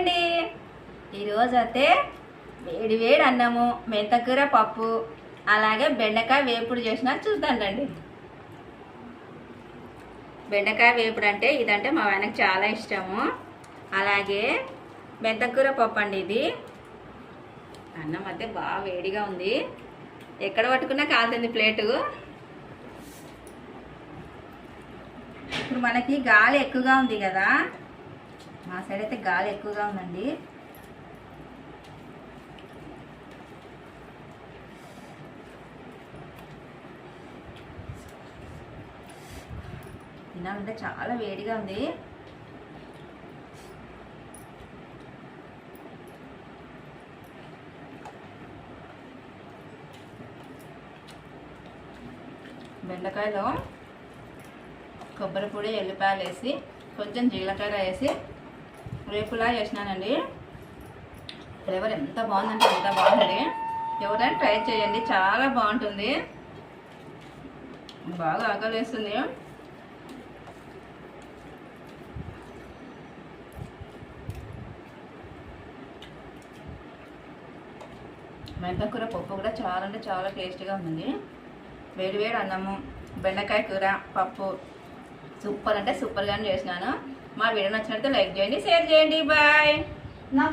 అండి. ఈరోజు అయితే వేడి వేడి అన్నము, మెంతకూర పప్పు, అలాగే బెండకాయ వేపుడు చేసిన చూద్దాండి. బెండకాయ వేపుడు అంటే ఇదంటే మా ఆయనకు చాలా ఇష్టము. అలాగే మెంతకూర పప్పు అండి. ఇది అన్నం అయితే బాగా వేడిగా ఉంది, ఎక్కడ పట్టుకున్నా కాలుతుంది ప్లేటు. ఇప్పుడు మనకి గాలి ఎక్కువగా ఉంది కదా, మా సైడ్ అయితే గాలి ఎక్కువగా ఉందండి. తినాలంటే చాలా వేడిగా ఉంది. బెండకాయలో కొబ్బరి పొడి, ఎల్లిపాయలు వేసి కొంచెం జీలకర్ర వేసి వేపులా చేసినానండి. ఫ్లేవర్ ఎంత బాగుందంటే ఎంత బాగుంది. ఎవరైనా ట్రై చేయండి, చాలా బాగుంటుంది. బాగా ఆకలి వేస్తుంది. మెంతకూర పప్పు కూడా చాలా అంటే చాలా టేస్టీగా ఉంది. వేడి వేడి అన్నము, బెండకాయ కూర, పప్పు సూపర్ అంటే సూపర్గానే చేసినాను. మా వీడియో నచ్చినట్లయితే లైక్ చేయండి, షేర్ చేయండి. బాయ్.